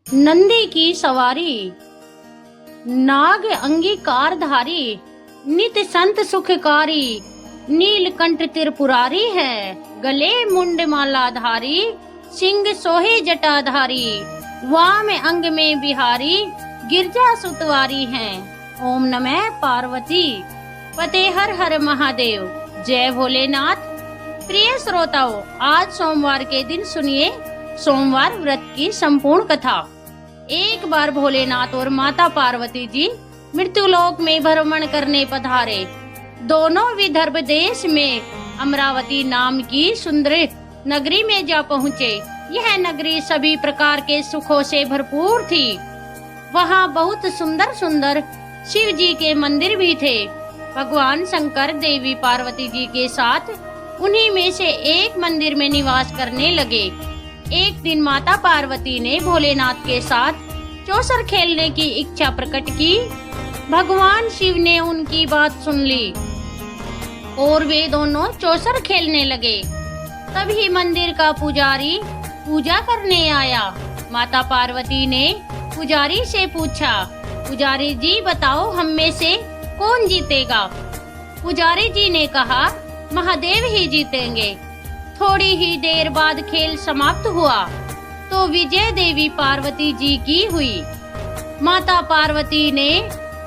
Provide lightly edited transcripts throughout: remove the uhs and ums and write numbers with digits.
नंदी की सवारी, नाग अंगीकारधारी, नित संत सुखकारी, नीलकंठ त्रिपुरारी है, गले मुंड मालाधारी, सिंह सोहे जटाधारी, वाम अंग में बिहारी, गिरजा सुतवारी हैं। ओम नमः पार्वती पते हर हर महादेव। जय भोलेनाथ। प्रिय श्रोताओं, आज सोमवार के दिन सुनिए सोमवार व्रत की संपूर्ण कथा। एक बार भोलेनाथ और माता पार्वती जी मृत्युलोक में भ्रमण करने पधारे। दोनों विदर्भ देश में अमरावती नाम की सुंदर नगरी में जा पहुँचे। यह नगरी सभी प्रकार के सुखों से भरपूर थी। वहाँ बहुत सुंदर सुंदर शिव जी के मंदिर भी थे। भगवान शंकर देवी पार्वती जी के साथ उन्हीं में से एक मंदिर में निवास करने लगे। एक दिन माता पार्वती ने भोलेनाथ के साथ चौसर खेलने की इच्छा प्रकट की। भगवान शिव ने उनकी बात सुन ली और वे दोनों चौसर खेलने लगे। तभी मंदिर का पुजारी पूजा करने आया। माता पार्वती ने पुजारी से पूछा, पुजारी जी बताओ हम में से कौन जीतेगा? पुजारी जी ने कहा, महादेव ही जीतेंगे। थोड़ी ही देर बाद खेल समाप्त हुआ तो विजय देवी पार्वती जी की हुई। माता पार्वती ने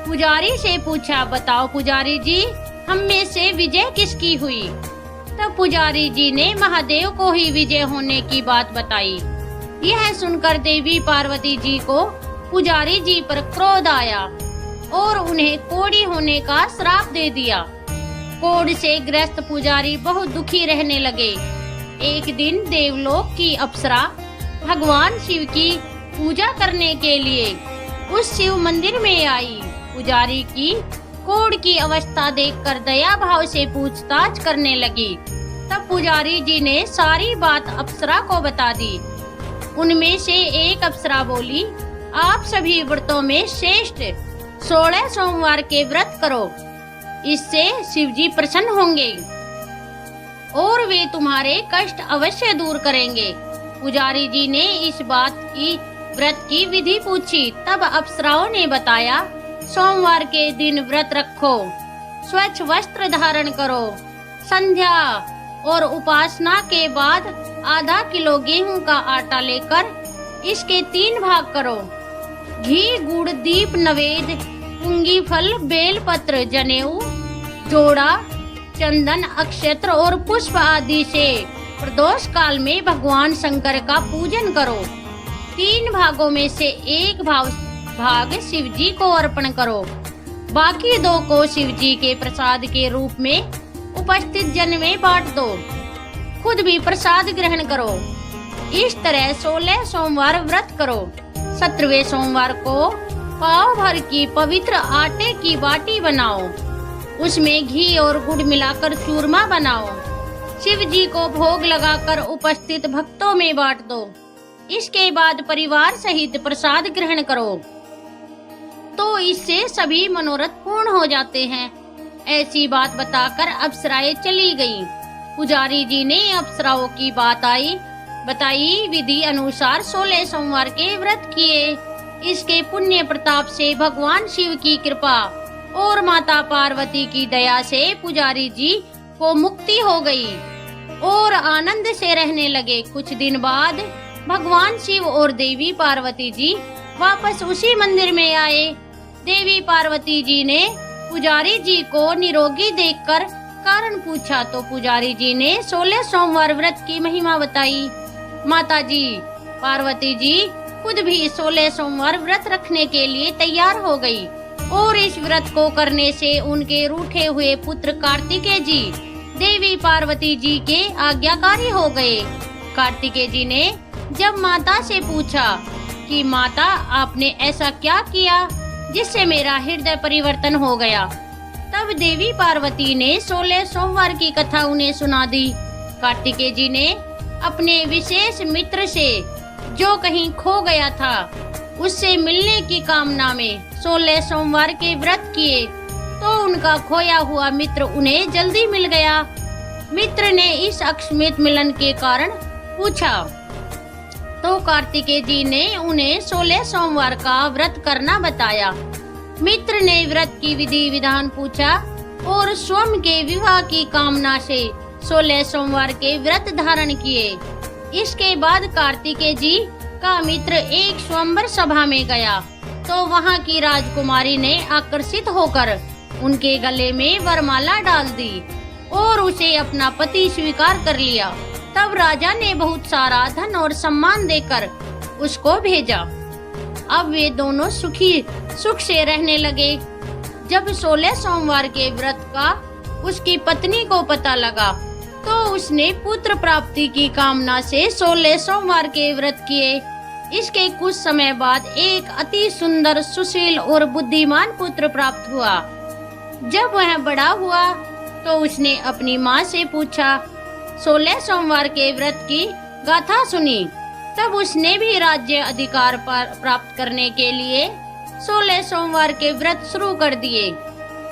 पुजारी से पूछा, बताओ पुजारी जी हम में से विजय किसकी हुई? तब पुजारी जी ने महादेव को ही विजय होने की बात बताई। यह सुनकर देवी पार्वती जी को पुजारी जी पर क्रोध आया और उन्हें कोढ़ी होने का श्राप दे दिया। कोढ़ से ग्रस्त पुजारी बहुत दुखी रहने लगे। एक दिन देवलोक की अप्सरा भगवान शिव की पूजा करने के लिए उस शिव मंदिर में आई। पुजारी की कोढ़ की अवस्था देखकर दया भाव से पूछताछ करने लगी। तब पुजारी जी ने सारी बात अप्सरा को बता दी। उनमें से एक अप्सरा बोली, आप सभी व्रतों में श्रेष्ठ 16 सोमवार के व्रत करो, इससे शिव जी प्रसन्न होंगे और वे तुम्हारे कष्ट अवश्य दूर करेंगे। पुजारी जी ने इस बात की व्रत की विधि पूछी। तब अप्सराओं ने बताया, सोमवार के दिन व्रत रखो, स्वच्छ वस्त्र धारण करो, संध्या और उपासना के बाद आधा किलो गेहूं का आटा लेकर इसके 3 भाग करो। घी गुड़ दीप नवेद पुंगी फल बेलपत्र जनेऊ जोड़ा चंदन अक्षत्र और पुष्प आदि से प्रदोष काल में भगवान शंकर का पूजन करो। 3 भागों में से एक भाग शिव जी को अर्पण करो, बाकी 2 को शिव जी के प्रसाद के रूप में उपस्थित जन में बांट दो। खुद भी प्रसाद ग्रहण करो। इस तरह 16 सोमवार व्रत करो। 17वें सोमवार को पाव भर की पवित्र आटे की बाटी बनाओ, उसमें घी और गुड़ मिलाकर चूरमा बनाओ। शिव जी को भोग लगाकर उपस्थित भक्तों में बांट दो। इसके बाद परिवार सहित प्रसाद ग्रहण करो तो इससे सभी मनोरथ पूर्ण हो जाते हैं। ऐसी बात बताकर अप्सराएं चली गईं। पुजारी जी ने अप्सराओं की बात बताई विधि अनुसार 16 सोमवार के व्रत किए। इसके पुण्य प्रताप से भगवान शिव की कृपा और माता पार्वती की दया से पुजारी जी को मुक्ति हो गई और आनंद से रहने लगे। कुछ दिन बाद भगवान शिव और देवी पार्वती जी वापस उसी मंदिर में आए। देवी पार्वती जी ने पुजारी जी को निरोगी देखकर कारण पूछा तो पुजारी जी ने 16 सोमवार व्रत की महिमा बताई। माता जी पार्वती जी खुद भी 16 सोमवार व्रत रखने के लिए तैयार हो गई और इस व्रत को करने से उनके रूठे हुए पुत्र कार्तिकेय जी देवी पार्वती जी के आज्ञाकारी हो गए। कार्तिकेय जी ने जब माता से पूछा कि माता आपने ऐसा क्या किया जिससे मेरा हृदय परिवर्तन हो गया, तब देवी पार्वती ने 16 सोमवार की कथा उन्हें सुना दी। कार्तिकेय जी ने अपने विशेष मित्र से जो कहीं खो गया था उससे मिलने की कामना में 16 सोमवार के व्रत किए तो उनका खोया हुआ मित्र उन्हें जल्दी मिल गया। मित्र ने इस अकस्मात मिलन के कारण पूछा, तो कार्तिकेय जी ने उन्हें 16 सोमवार का व्रत करना बताया। मित्र ने व्रत की विधि विधान पूछा और स्वयं के विवाह की कामना से 16 सोमवार के व्रत धारण किए। इसके बाद कार्तिकेय जी का मित्र एक स्वयंवर सभा में गया तो वहां की राजकुमारी ने आकर्षित होकर उनके गले में वरमाला डाल दी और उसे अपना पति स्वीकार कर लिया। तब राजा ने बहुत सारा धन और सम्मान देकर उसको भेजा। अब वे दोनों सुख से रहने लगे। जब 16 सोमवार के व्रत का उसकी पत्नी को पता लगा तो उसने पुत्र प्राप्ति की कामना से 16 सोमवार के व्रत किए। इसके कुछ समय बाद एक अति सुंदर, सुशील और बुद्धिमान पुत्र प्राप्त हुआ। जब वह बड़ा हुआ तो उसने अपनी माँ से पूछा, 16 सोमवार के व्रत की गाथा सुनी। तब उसने भी राज्य अधिकार प्राप्त करने के लिए 16 सोमवार के व्रत शुरू कर दिए।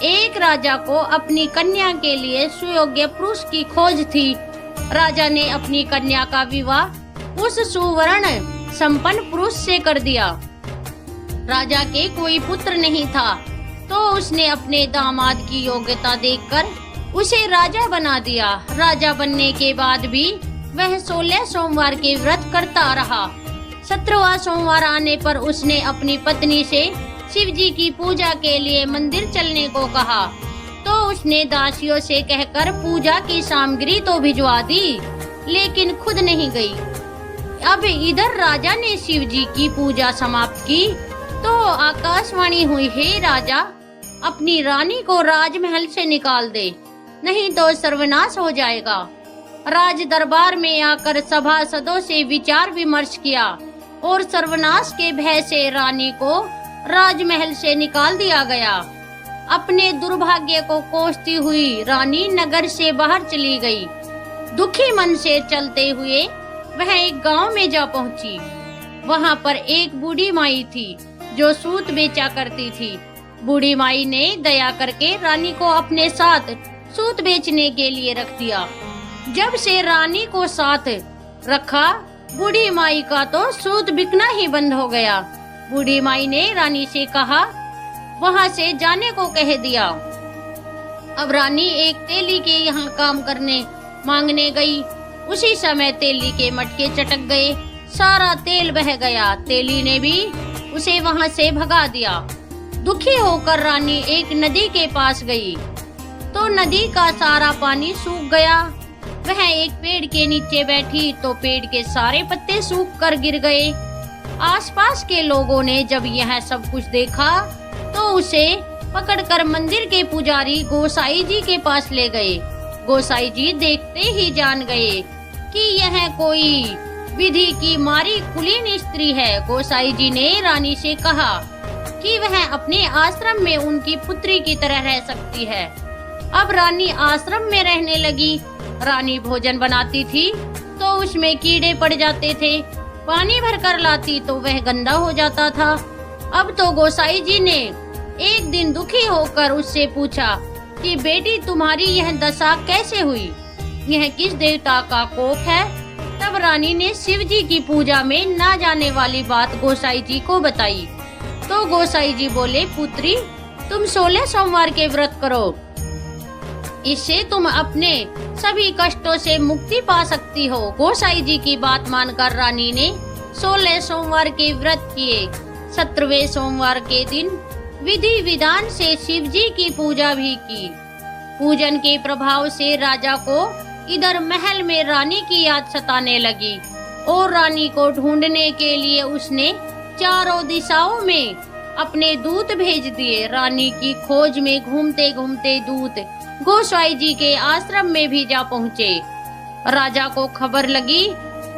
एक राजा को अपनी कन्या के लिए सुयोग्य पुरुष की खोज थी। राजा ने अपनी कन्या का विवाह उस सुवर्ण संपन्न पुरुष से कर दिया। राजा के कोई पुत्र नहीं था तो उसने अपने दामाद की योग्यता देखकर उसे राजा बना दिया। राजा बनने के बाद भी वह 16 सोमवार के व्रत करता रहा। 17वां सोमवार आने पर उसने अपनी पत्नी से शिव जी की पूजा के लिए मंदिर चलने को कहा तो उसने दासियों से कहकर पूजा की सामग्री तो भिजवा दी, लेकिन खुद नहीं गई। अब इधर राजा ने शिव जी की पूजा समाप्त की तो आकाशवाणी हुई, हे राजा, अपनी रानी को राजमहल से निकाल दे, नहीं तो सर्वनाश हो जाएगा। राज दरबार में आकर सभासदों से विचार विमर्श किया और सर्वनाश के भय से रानी को राजमहल से निकाल दिया गया। अपने दुर्भाग्य को कोसती हुई रानी नगर से बाहर चली गई। दुखी मन से चलते हुए वह एक गांव में जा पहुंची। वहां पर एक बूढ़ी माई थी जो सूत बेचा करती थी। बूढ़ी माई ने दया करके रानी को अपने साथ सूत बेचने के लिए रख दिया। जब से रानी को साथ रखा, बूढ़ी माई का तो सूत बिकना ही बंद हो गया। बूढ़ी माई ने रानी से कहा, वहां से जाने को कह दिया। अब रानी एक तेली के यहाँ काम करने मांगने गई। उसी समय तेली के मटके चटक गए, सारा तेल बह गया। तेली ने भी उसे वहां से भगा दिया। दुखी होकर रानी एक नदी के पास गई तो नदी का सारा पानी सूख गया। वह एक पेड़ के नीचे बैठी तो पेड़ के सारे पत्ते सूख कर गिर गए। आसपास के लोगों ने जब यह सब कुछ देखा तो उसे पकड़कर मंदिर के पुजारी गोसाई जी के पास ले गए। गोसाई जी देखते ही जान गए कि यह कोई विधि की मारी कुलीन स्त्री है। गोसाई जी ने रानी से कहा कि वह अपने आश्रम में उनकी पुत्री की तरह रह सकती है। अब रानी आश्रम में रहने लगी। रानी भोजन बनाती थी तो उसमें कीड़े पड़ जाते थे, पानी भरकर लाती तो वह गंदा हो जाता था। अब तो गोसाई जी ने एक दिन दुखी होकर उससे पूछा कि बेटी, तुम्हारी यह दशा कैसे हुई? यह किस देवता का कोप है? तब रानी ने शिव जी की पूजा में ना जाने वाली बात गोसाई जी को बताई। तो गोसाई जी बोले, पुत्री, तुम 16 सोमवार के व्रत करो, इससे तुम अपने सभी कष्टों से मुक्ति पा सकती हो। गोसाई जी की बात मानकर रानी ने 16 सोमवार के व्रत किए। 17वें सोमवार के दिन विधि विधान से शिव जी की पूजा भी की। पूजन के प्रभाव से राजा को इधर महल में रानी की याद सताने लगी और रानी को ढूंढने के लिए उसने चारों दिशाओं में अपने दूत भेज दिए। रानी की खोज में घूमते घूमते दूत गोसाई जी के आश्रम में भी जा पहुँचे। राजा को खबर लगी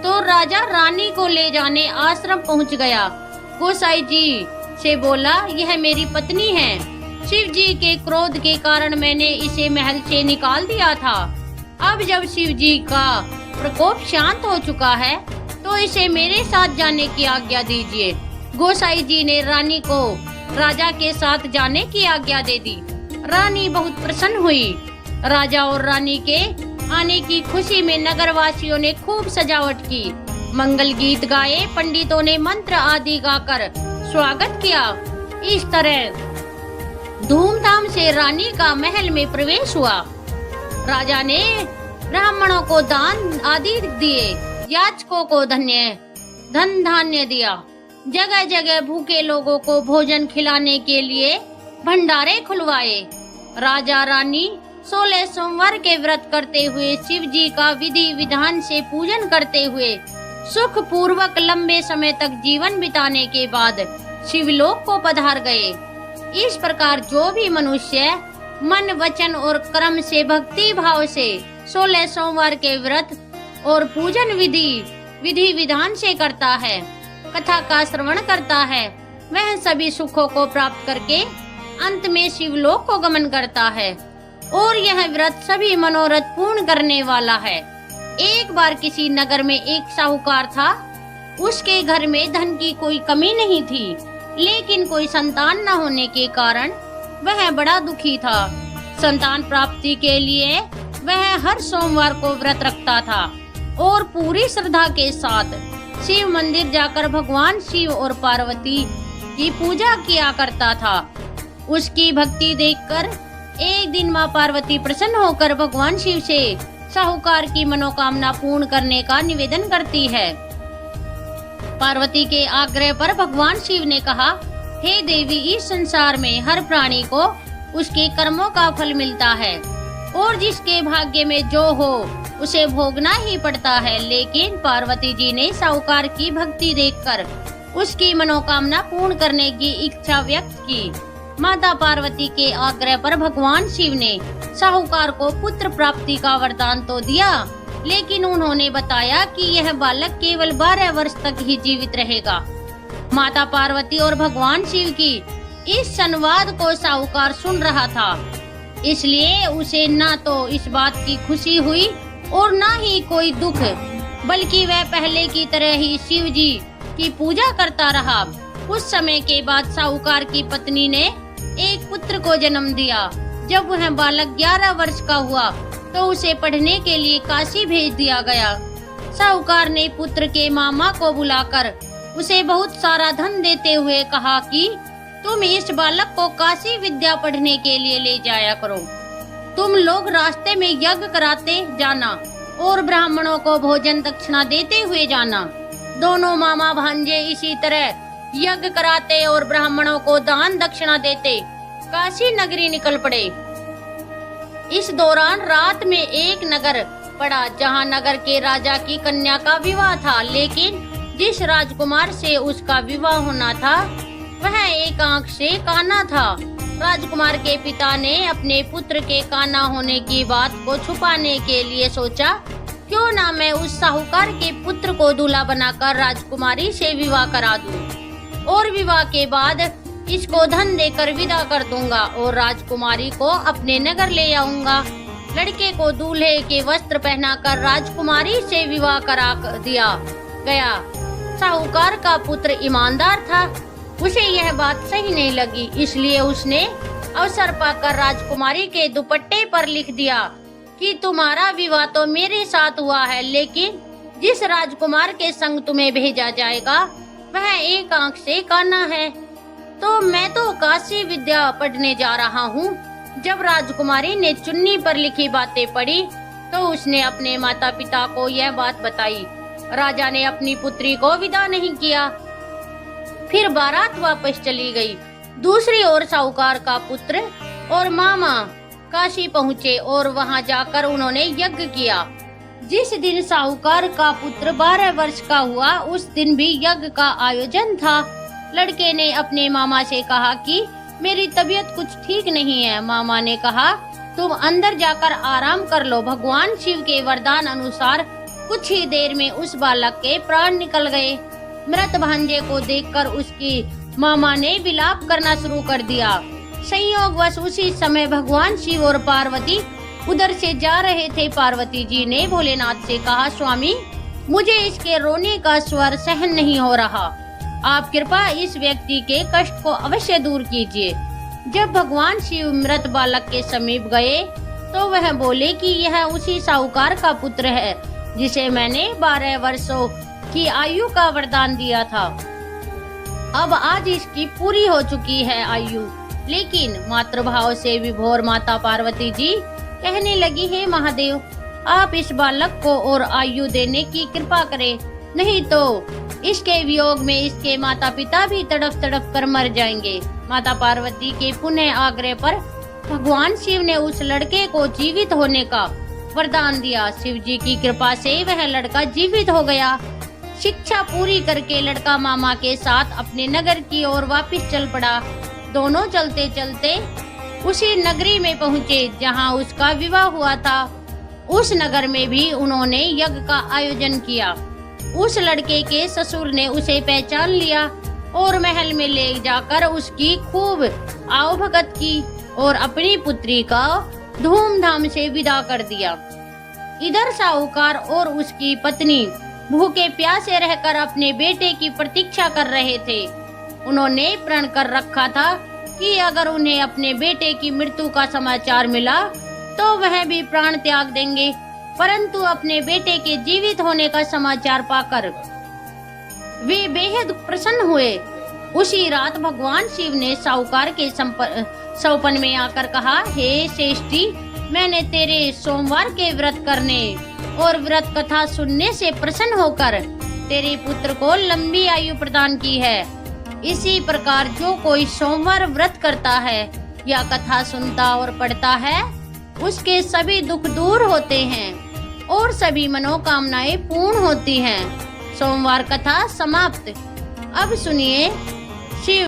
तो राजा रानी को ले जाने आश्रम पहुँच गया। गोसाई जी से बोला, यह मेरी पत्नी है। शिव जी के क्रोध के कारण मैंने इसे महल से निकाल दिया था। अब जब शिव जी का प्रकोप शांत हो चुका है तो इसे मेरे साथ जाने की आज्ञा दीजिए। गोसाई जी ने रानी को राजा के साथ जाने की आज्ञा दे दी। रानी बहुत प्रसन्न हुई। राजा और रानी के आने की खुशी में नगरवासियों ने खूब सजावट की। मंगल गीत गाए, पंडितों ने मंत्र आदि गाकर स्वागत किया। इस तरह धूमधाम से रानी का महल में प्रवेश हुआ। राजा ने ब्राह्मणों को दान आदि दिए, याचकों को धन धान्य दिया। जगह जगह भूखे लोगों को भोजन खिलाने के लिए भंडारे खुलवाए। राजा रानी 16 सोमवार के व्रत करते हुए, शिव जी का विधि विधान से पूजन करते हुए, सुख पूर्वक लंबे समय तक जीवन बिताने के बाद शिवलोक को पधार गए। इस प्रकार जो भी मनुष्य मन वचन और कर्म से भक्ति भाव से 16 सोमवार के व्रत और पूजन विधि विधान से करता है, कथा का श्रवण करता है, वह सभी सुखों को प्राप्त करके अंत में शिवलोक को गमन करता है। और यह व्रत सभी मनोरथ पूर्ण करने वाला है। एक बार किसी नगर में एक साहूकार था। उसके घर में धन की कोई कमी नहीं थी, लेकिन कोई संतान न होने के कारण वह बड़ा दुखी था। संतान प्राप्ति के लिए वह हर सोमवार को व्रत रखता था और पूरी श्रद्धा के साथ शिव मंदिर जाकर भगवान शिव और पार्वती की पूजा किया करता था। उसकी भक्ति देखकर एक दिन माँ पार्वती प्रसन्न होकर भगवान शिव से साहूकार की मनोकामना पूर्ण करने का निवेदन करती है। पार्वती के आग्रह पर भगवान शिव ने कहा, हे देवी, इस संसार में हर प्राणी को उसके कर्मों का फल मिलता है और जिसके भाग्य में जो हो उसे भोगना ही पड़ता है। लेकिन पार्वती जी ने साहूकार की भक्ति देखकर उसकी मनोकामना पूर्ण करने की इच्छा व्यक्त की। माता पार्वती के आग्रह पर भगवान शिव ने साहूकार को पुत्र प्राप्ति का वरदान तो दिया, लेकिन उन्होंने बताया कि यह बालक केवल 12 वर्ष तक ही जीवित रहेगा। माता पार्वती और भगवान शिव की इस संवाद को साहूकार सुन रहा था, इसलिए उसे न तो इस बात की खुशी हुई और न ही कोई दुख, बल्कि वह पहले की तरह ही शिव जी की पूजा करता रहा। कुछ समय के बाद साहूकार की पत्नी ने एक पुत्र को जन्म दिया। जब वह बालक 11 वर्ष का हुआ तो उसे पढ़ने के लिए काशी भेज दिया गया। साहूकार ने पुत्र के मामा को बुलाकर उसे बहुत सारा धन देते हुए कहा कि तुम इस बालक को काशी विद्या पढ़ने के लिए ले जाया करो। तुम लोग रास्ते में यज्ञ कराते जाना और ब्राह्मणों को भोजन दक्षिणा देते हुए जाना। दोनों मामा भांजे इसी तरह यज्ञ कराते और ब्राह्मणों को दान दक्षिणा देते काशी नगरी निकल पड़े। इस दौरान रात में एक नगर पड़ा जहां नगर के राजा की कन्या का विवाह था, लेकिन जिस राजकुमार से उसका विवाह होना था वह एक आंख से काना था। राजकुमार के पिता ने अपने पुत्र के काना होने की बात को छुपाने के लिए सोचा, क्यों ना मैं उस साहूकार के पुत्र को दूल्हा बनाकर राजकुमारी से विवाह करा दूं और विवाह के बाद इसको धन देकर विदा कर दूंगा और राजकुमारी को अपने नगर ले आऊंगा। लड़के को दूल्हे के वस्त्र पहनाकर राजकुमारी से विवाह करा दिया गया। साहूकार का पुत्र ईमानदार था, उसे यह बात सही नहीं लगी, इसलिए उसने अवसर पाकर राजकुमारी के दुपट्टे पर लिख दिया कि तुम्हारा विवाह तो मेरे साथ हुआ है, लेकिन जिस राजकुमार के संग तुम्हें भेजा जाएगा वह एक आंख से काना है। तो मैं तो काशी विद्या पढ़ने जा रहा हूँ। जब राजकुमारी ने चुन्नी पर लिखी बातें पढ़ी तो उसने अपने माता पिता को यह बात बताई। राजा ने अपनी पुत्री को विदा नहीं किया। फिर बारात वापस चली गई। दूसरी ओर साहूकार का पुत्र और मामा काशी पहुँचे और वहाँ जाकर उन्होंने यज्ञ किया। जिस दिन साहूकार का पुत्र 12 वर्ष का हुआ उस दिन भी यज्ञ का आयोजन था। लड़के ने अपने मामा से कहा कि मेरी तबीयत कुछ ठीक नहीं है। मामा ने कहा, तुम अंदर जाकर आराम कर लो। भगवान शिव के वरदान अनुसार कुछ ही देर में उस बालक के प्राण निकल गए। मृत भांजे को देखकर उसकी मामा ने विलाप करना शुरू कर दिया। संयोगवश उसी समय भगवान शिव और पार्वती उधर से जा रहे थे। पार्वती जी ने भोलेनाथ से कहा, स्वामी, मुझे इसके रोने का स्वर सहन नहीं हो रहा, आप कृपा इस व्यक्ति के कष्ट को अवश्य दूर कीजिए। जब भगवान शिव मृत बालक के समीप गए तो वह बोले कि यह उसी साहूकार का पुत्र है जिसे मैंने 12 वर्षों की आयु का वरदान दिया था। अब आज इसकी पूरी हो चुकी है आयु। लेकिन मातृभाव से विभोर माता पार्वती जी कहने लगी, हे महादेव, आप इस बालक को और आयु देने की कृपा करें, नहीं तो इसके वियोग में इसके माता पिता भी तड़प तड़प कर मर जाएंगे। माता पार्वती के पुनः आग्रह पर भगवान शिव ने उस लड़के को जीवित होने का वरदान दिया। शिव जी की कृपा से वह लड़का जीवित हो गया। शिक्षा पूरी करके लड़का मामा के साथ अपने नगर की ओर वापस चल पड़ा। दोनों चलते चलते उसी नगरी में पहुँचे जहाँ उसका विवाह हुआ था। उस नगर में भी उन्होंने यज्ञ का आयोजन किया। उस लड़के के ससुर ने उसे पहचान लिया और महल में ले जाकर उसकी खूब आवभगत की और अपनी पुत्री का धूमधाम से विदा कर दिया। इधर साहूकार और उसकी पत्नी भूखे प्यासे रहकर अपने बेटे की प्रतीक्षा कर रहे थे। उन्होंने प्रण कर रखा था कि अगर उन्हें अपने बेटे की मृत्यु का समाचार मिला तो वह भी प्राण त्याग देंगे। परंतु अपने बेटे के जीवित होने का समाचार पाकर वे बेहद प्रसन्न हुए। उसी रात भगवान शिव ने साहूकार के सौपन में आकर कहा, हे श्रेष्ठी, मैंने तेरे सोमवार के व्रत करने और व्रत कथा सुनने से प्रसन्न होकर तेरे पुत्र को लंबी आयु प्रदान की है। इसी प्रकार जो कोई सोमवार व्रत करता है या कथा सुनता और पढ़ता है, उसके सभी दुख दूर होते हैं और सभी मनोकामनाएं पूर्ण होती हैं। सोमवार कथा समाप्त। अब सुनिए शिव